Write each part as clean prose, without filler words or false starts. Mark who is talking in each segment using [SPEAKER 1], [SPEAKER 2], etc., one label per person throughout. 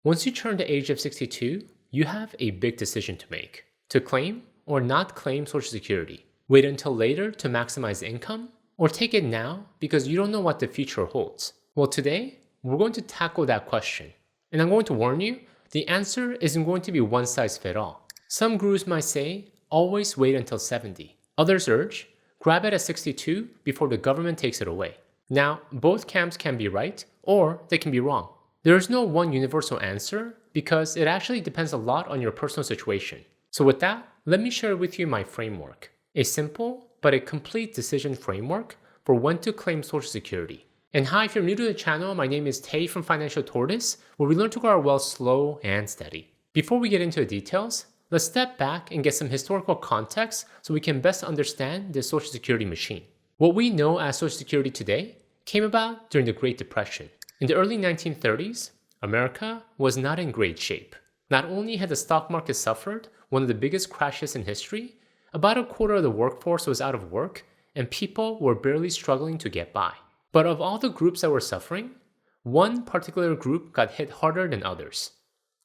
[SPEAKER 1] Once you turn the age of 62, you have a big decision to make: to claim or not claim Social Security, wait until later to maximize income, or take it now because you don't know what the future holds. Well, today, we're going to tackle that question. And I'm going to warn you, the answer isn't going to be one size fits all. Some gurus might say, always wait until 70. Others urge, grab it at 62 before the government takes it away. Now, both camps can be right, or they can be wrong. There is no one universal answer because it actually depends a lot on your personal situation. So with that, let me share with you my framework. A simple but a complete decision framework for when to claim Social Security. And hi, if you're new to the channel, my name is Tay from Financial Tortoise, where we learn to grow our wealth slow and steady. Before we get into the details, let's step back and get some historical context so we can best understand the Social Security machine. What we know as Social Security today came about during the Great Depression. In the early 1930s, America was not in great shape. Not only had the stock market suffered one of the biggest crashes in history, about a quarter of the workforce was out of work, and people were barely struggling to get by. But of all the groups that were suffering, one particular group got hit harder than others: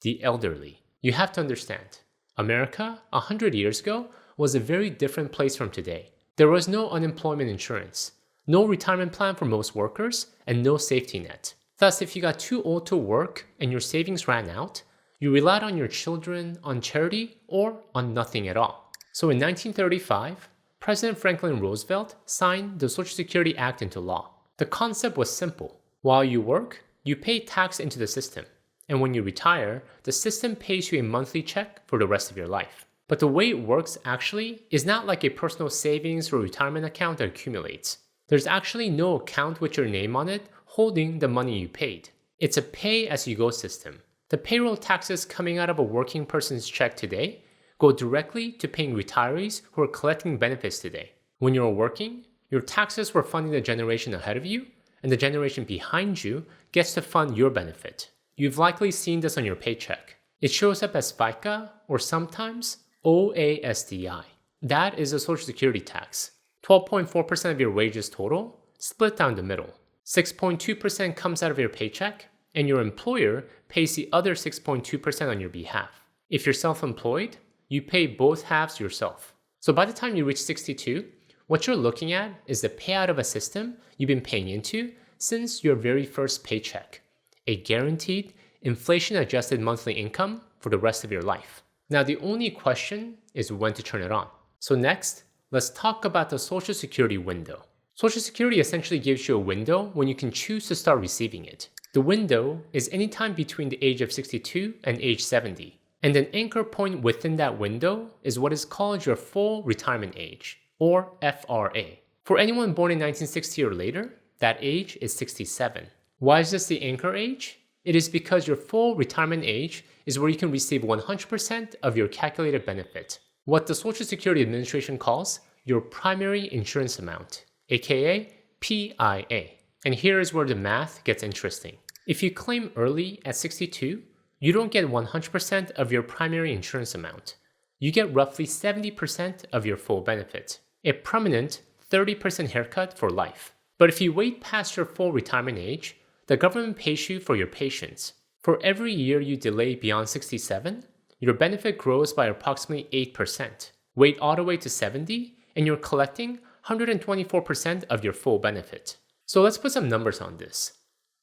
[SPEAKER 1] the elderly. You have to understand, America, 100 years ago, was a very different place from today. There was no unemployment insurance, no retirement plan for most workers, and no safety net. Thus, if you got too old to work and your savings ran out, you relied on your children, on charity, or on nothing at all. So in 1935, President Franklin Roosevelt signed the Social Security Act into law. The concept was simple. While you work, you pay tax into the system. And when you retire, the system pays you a monthly check for the rest of your life. But the way it works actually is not like a personal savings or retirement account that accumulates. There's actually no account with your name on it holding the money you paid. It's a pay-as-you-go system. The payroll taxes coming out of a working person's check today go directly to paying retirees who are collecting benefits today. When you're working, your taxes were funding the generation ahead of you, and the generation behind you gets to fund your benefit. You've likely seen this on your paycheck. It shows up as FICA or sometimes OASDI. That is a Social Security tax. 12.4% of your wages total, split down the middle. 6.2% comes out of your paycheck, and your employer pays the other 6.2% on your behalf. If you're self-employed, you pay both halves yourself. So by the time you reach 62, what you're looking at is the payout of a system you've been paying into since your very first paycheck. A guaranteed, inflation-adjusted monthly income for the rest of your life. Now the only question is when to turn it on. So next, let's talk about the Social Security window. Social Security essentially gives you a window when you can choose to start receiving it. The window is any time between the age of 62 and age 70. And an anchor point within that window is what is called your full retirement age, or FRA. For anyone born in 1960 or later, that age is 67. Why is this the anchor age? It is because your full retirement age is where you can receive 100% of your calculated benefit, what the Social Security Administration calls your primary insurance amount, aka PIA. And here is where the math gets interesting. If you claim early at 62, you don't get 100% of your primary insurance amount. You get roughly 70% of your full benefit, a permanent 30% haircut for life. But if you wait past your full retirement age, the government pays you for your patience. For every year you delay beyond 67, your benefit grows by approximately 8%. Wait all the way to 70, and you're collecting 124% of your full benefit. So let's put some numbers on this.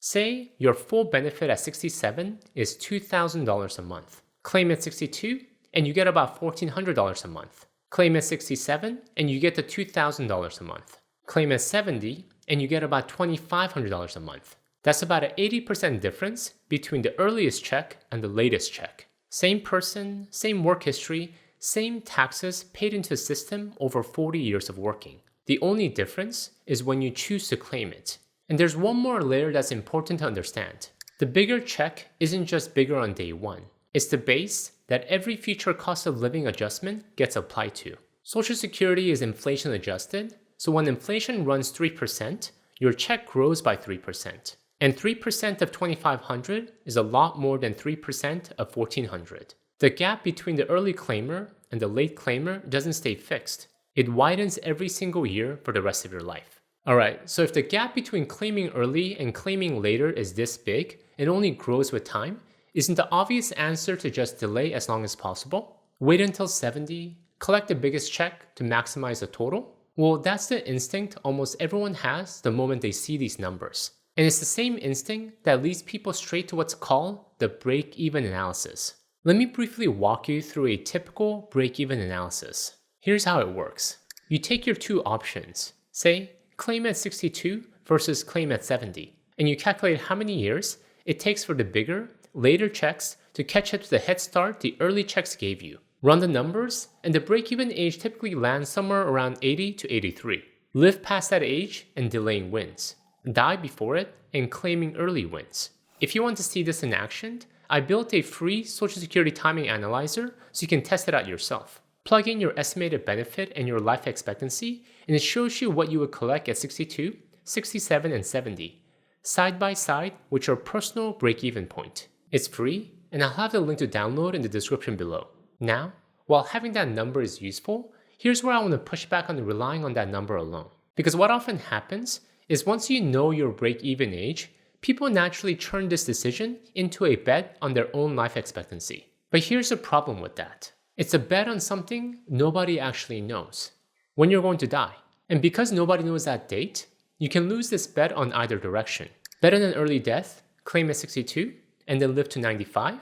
[SPEAKER 1] Say your full benefit at 67 is $2,000 a month. Claim at 62, and you get about $1,400 a month. Claim at 67, and you get the $2,000 a month. Claim at 70, and you get about $2,500 a month. That's about an 80% difference between the earliest check and the latest check. Same person, same work history, same taxes paid into the system over 40 years of working. The only difference is when you choose to claim it. And there's one more layer that's important to understand. The bigger check isn't just bigger on day one. It's the base that every future cost of living adjustment gets applied to. Social Security is inflation adjusted, so when inflation runs 3%, your check grows by 3%. And 3% of $2,500 is a lot more than 3% of $1,400. The gap between the early claimer and the late claimer doesn't stay fixed. It widens every single year for the rest of your life. Alright, so if the gap between claiming early and claiming later is this big and only grows with time, Isn't the obvious answer to just delay as long as possible? Wait until 70, collect the biggest check to maximize the total? Well, that's the instinct almost everyone has the moment they see these numbers. And it's the same instinct that leads people straight to what's called the break-even analysis. Let me briefly walk you through a typical break-even analysis. Here's how it works. You take your two options, say, claim at 62 versus claim at 70, and you calculate how many years it takes for the bigger, later checks to catch up to the head start the early checks gave you. Run the numbers, and the break-even age typically lands somewhere around 80 to 83. Live past that age and delaying wins. Die before it and claiming early wins. If you want to see this in action, I built a free Social Security timing analyzer so you can test it out yourself. Plug in your estimated benefit and your life expectancy, and it shows you what you would collect at 62, 67, and 70, side by side with your personal break-even point. It's free, and I'll have the link to download in the description below. Now, while having that number is useful, here's where I want to push back on relying on that number alone. Because what often happens is once you know your break-even age, people naturally turn this decision into a bet on their own life expectancy. But here's the problem with that. It's a bet on something nobody actually knows. When you're going to die. And because nobody knows that date, you can lose this bet on either direction. Bet on an early death, claim at 62, and then live to 95.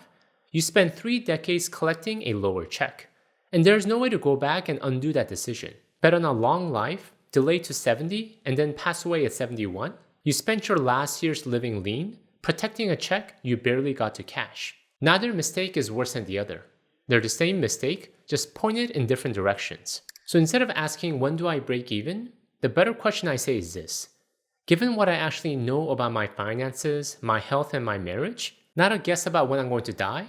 [SPEAKER 1] You spend 3 decades collecting a lower check. And there's no way to go back and undo that decision. Bet on a long life, delay to 70, and then pass away at 71. You spent your last years living lean, protecting a check you barely got to cash. Neither mistake is worse than the other. They're the same mistake, just pointed in different directions. So instead of asking when do I break even, the better question I say is this. Given what I actually know about my finances, my health, and my marriage, not a guess about when I'm going to die,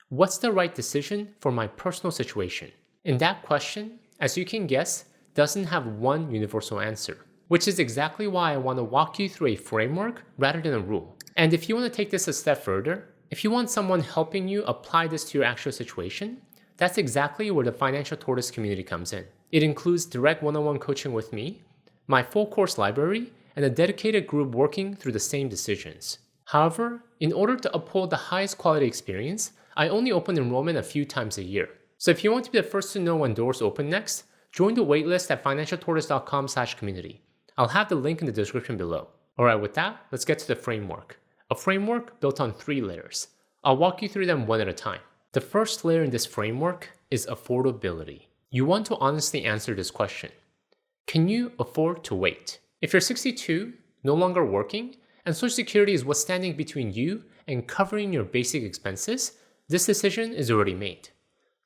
[SPEAKER 1] what's the right decision for my personal situation? And that question, as you can guess, doesn't have one universal answer, which is exactly why I want to walk you through a framework rather than a rule. And if you want to take this a step further, if you want someone helping you apply this to your actual situation, that's exactly where the Financial Tortoise community comes in. It includes direct one-on-one coaching with me, my full course library, and a dedicated group working through the same decisions. However, in order to uphold the highest quality experience, I only open enrollment a few times a year. So if you want to be the first to know when doors open next, join the waitlist at financialtortoise.com/community. I'll have the link in the description below. Alright, with that, let's get to the framework. A framework built on 3 layers. I'll walk you through them one at a time. The first layer in this framework is affordability. You want to honestly answer this question. Can you afford to wait? If you're 62, no longer working, and Social Security is what's standing between you and covering your basic expenses, this decision is already made.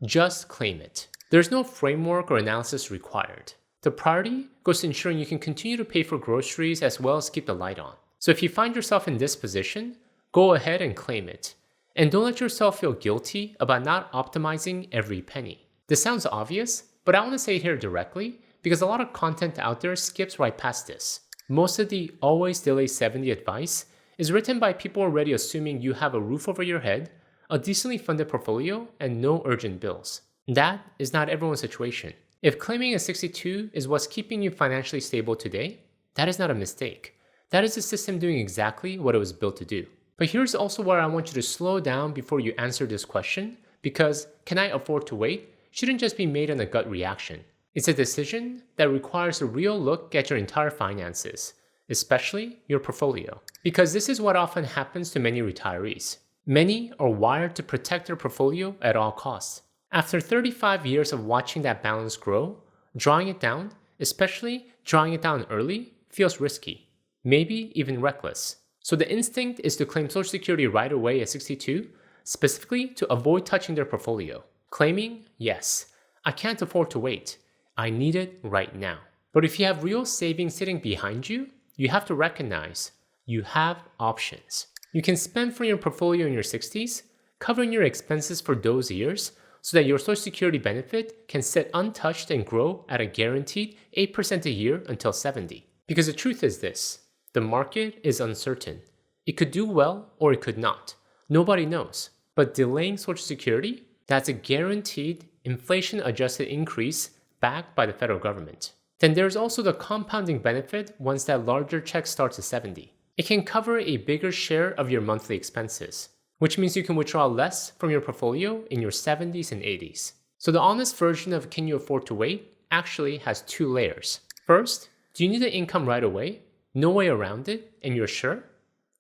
[SPEAKER 1] Just claim it. There's no framework or analysis required. The priority goes to ensuring you can continue to pay for groceries as well as keep the light on. So if you find yourself in this position, go ahead and claim it. And don't let yourself feel guilty about not optimizing every penny. This sounds obvious, but I want to say it here directly because a lot of content out there skips right past this. Most of the always delay 70 advice is written by people already assuming you have a roof over your head, a decently funded portfolio, and no urgent bills. That is not everyone's situation. If claiming a 62 is what's keeping you financially stable today, that is not a mistake. That is the system doing exactly what it was built to do. But here's also where I want you to slow down before you answer this question, because can I afford to wait shouldn't just be made on a gut reaction. It's a decision that requires a real look at your entire finances, especially your portfolio. Because this is what often happens to many retirees. Many are wired to protect their portfolio at all costs. After 35 years of watching that balance grow, drawing it down, especially drawing it down early, feels risky, maybe even reckless. So the instinct is to claim Social Security right away at 62, specifically to avoid touching their portfolio. Claiming, yes, I can't afford to wait. I need it right now. But if you have real savings sitting behind you, you have to recognize you have options. You can spend from your portfolio in your 60s, covering your expenses for those years so that your Social Security benefit can sit untouched and grow at a guaranteed 8% a year until 70. Because the truth is this, the market is uncertain. It could do well or it could not. Nobody knows. But delaying Social Security, that's a guaranteed inflation-adjusted increase backed by the federal government. Then there's also the compounding benefit once that larger check starts at 70. It can cover a bigger share of your monthly expenses. which means you can withdraw less from your portfolio in your 70s and 80s. So the honest version of can you afford to wait actually has 2 layers. First, do you need the income right away? No way around it, and you're sure?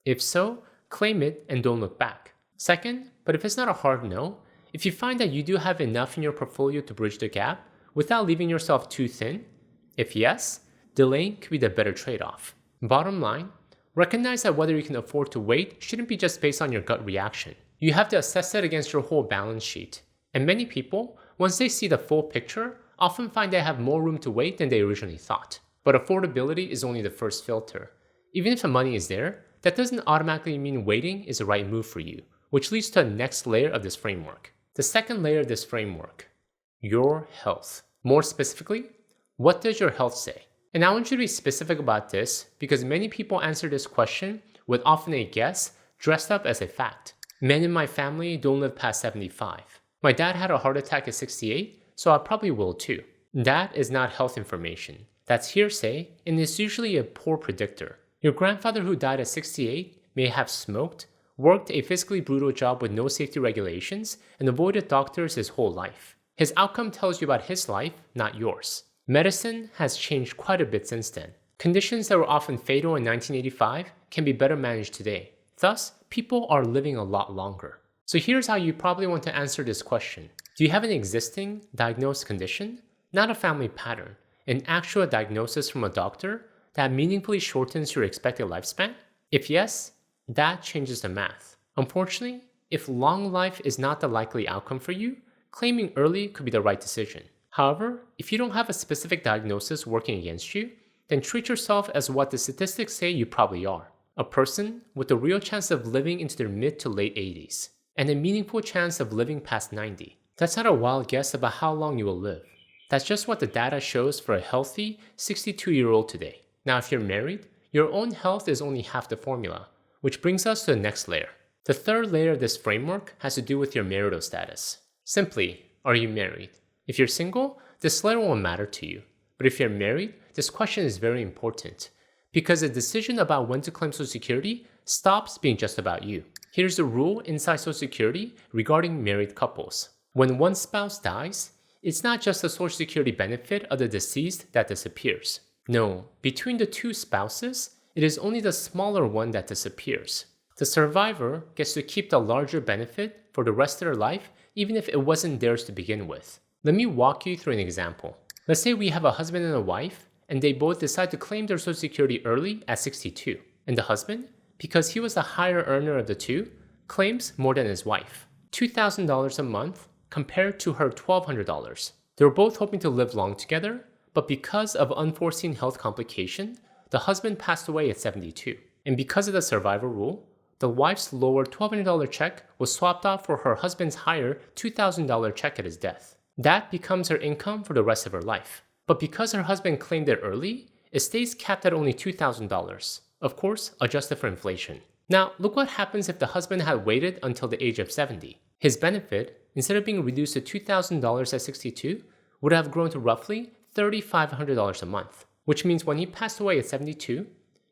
[SPEAKER 1] If so, claim it and don't look back. Second, but if it's not a hard no, if you find that you do have enough in your portfolio to bridge the gap without leaving yourself too thin, if yes, delaying could be the better trade-off. Bottom line, recognize that whether you can afford to wait shouldn't be just based on your gut reaction. You have to assess it against your whole balance sheet. And many people, once they see the full picture, often find they have more room to wait than they originally thought. But affordability is only the first filter. Even if the money is there, that doesn't automatically mean waiting is the right move for you, which leads to the next layer of this framework. The second layer of this framework, your health. More specifically, what does your health say? And I want you to be specific about this because many people answer this question with often a guess dressed up as a fact. Men in my family don't live past 75. My dad had a heart attack at 68, so I probably will too. That is not health information. That's hearsay and is usually a poor predictor. Your grandfather who died at 68 may have smoked, worked a physically brutal job with no safety regulations, and avoided doctors his whole life. His outcome tells you about his life, not yours. Medicine has changed quite a bit since then. Conditions that were often fatal in 1985 can be better managed today. Thus, people are living a lot longer. So here's how you probably want to answer this question. Do you have an existing diagnosed condition? Not a family pattern. An actual diagnosis from a doctor that meaningfully shortens your expected lifespan? If yes, that changes the math. Unfortunately, if long life is not the likely outcome for you, claiming early could be the right decision. However, if you don't have a specific diagnosis working against you, then treat yourself as what the statistics say you probably are. A person with a real chance of living into their mid to late 80s, and a meaningful chance of living past 90. That's not a wild guess about how long you will live. That's just what the data shows for a healthy 62-year-old today. Now, if you're married, your own health is only half the formula, which brings us to the next layer. The third layer of this framework has to do with your marital status. Simply, are you married? If you're single, this layer won't matter to you. But if you're married, this question is very important because the decision about when to claim Social Security stops being just about you. Here's the rule inside Social Security regarding married couples. When one spouse dies, it's not just the Social Security benefit of the deceased that disappears. No, between the two spouses, it is only the smaller one that disappears. The survivor gets to keep the larger benefit for the rest of their life, even if it wasn't theirs to begin with. Let me walk you through an example. Let's say we have a husband and a wife, and they both decide to claim their Social Security early at 62. And the husband, because he was the higher earner of the two, claims more than his wife, $2,000 a month compared to her $1,200. They were both hoping to live long together, but because of unforeseen health complication, the husband passed away at 72. And because of the survivor rule, the wife's lower $1,200 check was swapped out for her husband's higher $2,000 check at his death. That becomes her income for the rest of her life. But because her husband claimed it early, it stays capped at only $2,000. Of course, adjusted for inflation. Now, look what happens if the husband had waited until the age of 70. His benefit, instead of being reduced to $2,000 at 62, would have grown to roughly $3,500 a month. Which means when he passed away at 72,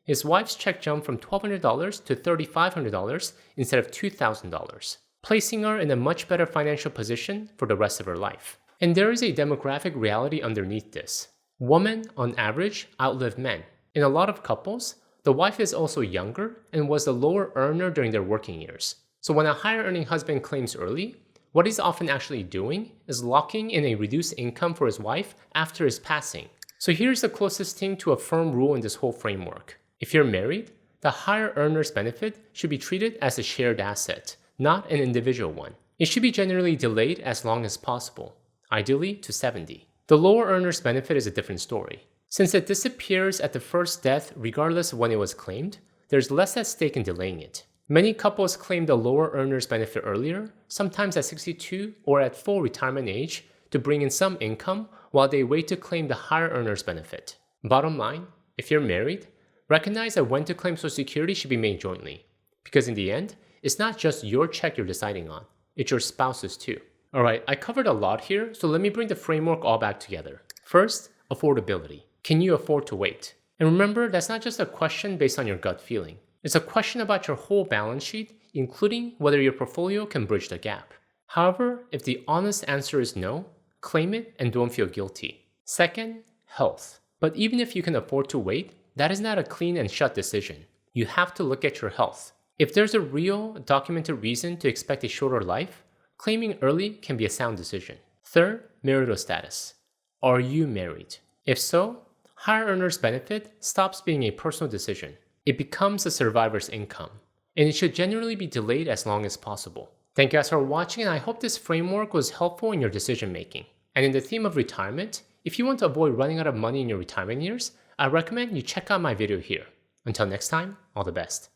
[SPEAKER 1] his wife's check jumped from $1,200 to $3,500 instead of $2,000, placing her in a much better financial position for the rest of her life. And there is a demographic reality underneath this. Women, on average, outlive men. In a lot of couples, the wife is also younger and was the lower earner during their working years. So when a higher earning husband claims early, what he's often actually doing is locking in a reduced income for his wife after his passing. So here's the closest thing to a firm rule in this whole framework. If you're married, the higher earner's benefit should be treated as a shared asset, not an individual one. It should be generally delayed as long as possible, ideally to 70. The lower earner's benefit is a different story. Since it disappears at the first death regardless of when it was claimed, there's less at stake in delaying it. Many couples claim the lower earner's benefit earlier, sometimes at 62 or at full retirement age, to bring in some income while they wait to claim the higher earner's benefit. Bottom line, if you're married, recognize that when to claim Social Security should be made jointly. Because in the end, it's not just your check you're deciding on, it's your spouse's too. Alright, I covered a lot here, so let me bring the framework all back together. First, affordability. Can you afford to wait? And remember, that's not just a question based on your gut feeling. It's a question about your whole balance sheet, including whether your portfolio can bridge the gap. However, if the honest answer is no, claim it and don't feel guilty. Second, health. But even if you can afford to wait, that is not a clean and shut decision. You have to look at your health. If there's a real, documented reason to expect a shorter life, claiming early can be a sound decision. Third, marital status. Are you married? If so, higher earners benefit stops being a personal decision. It becomes a survivor's income, and it should generally be delayed as long as possible. Thank you guys for watching, and I hope this framework was helpful in your decision making. And in the theme of retirement, if you want to avoid running out of money in your retirement years, I recommend you check out my video here. Until next time, all the best.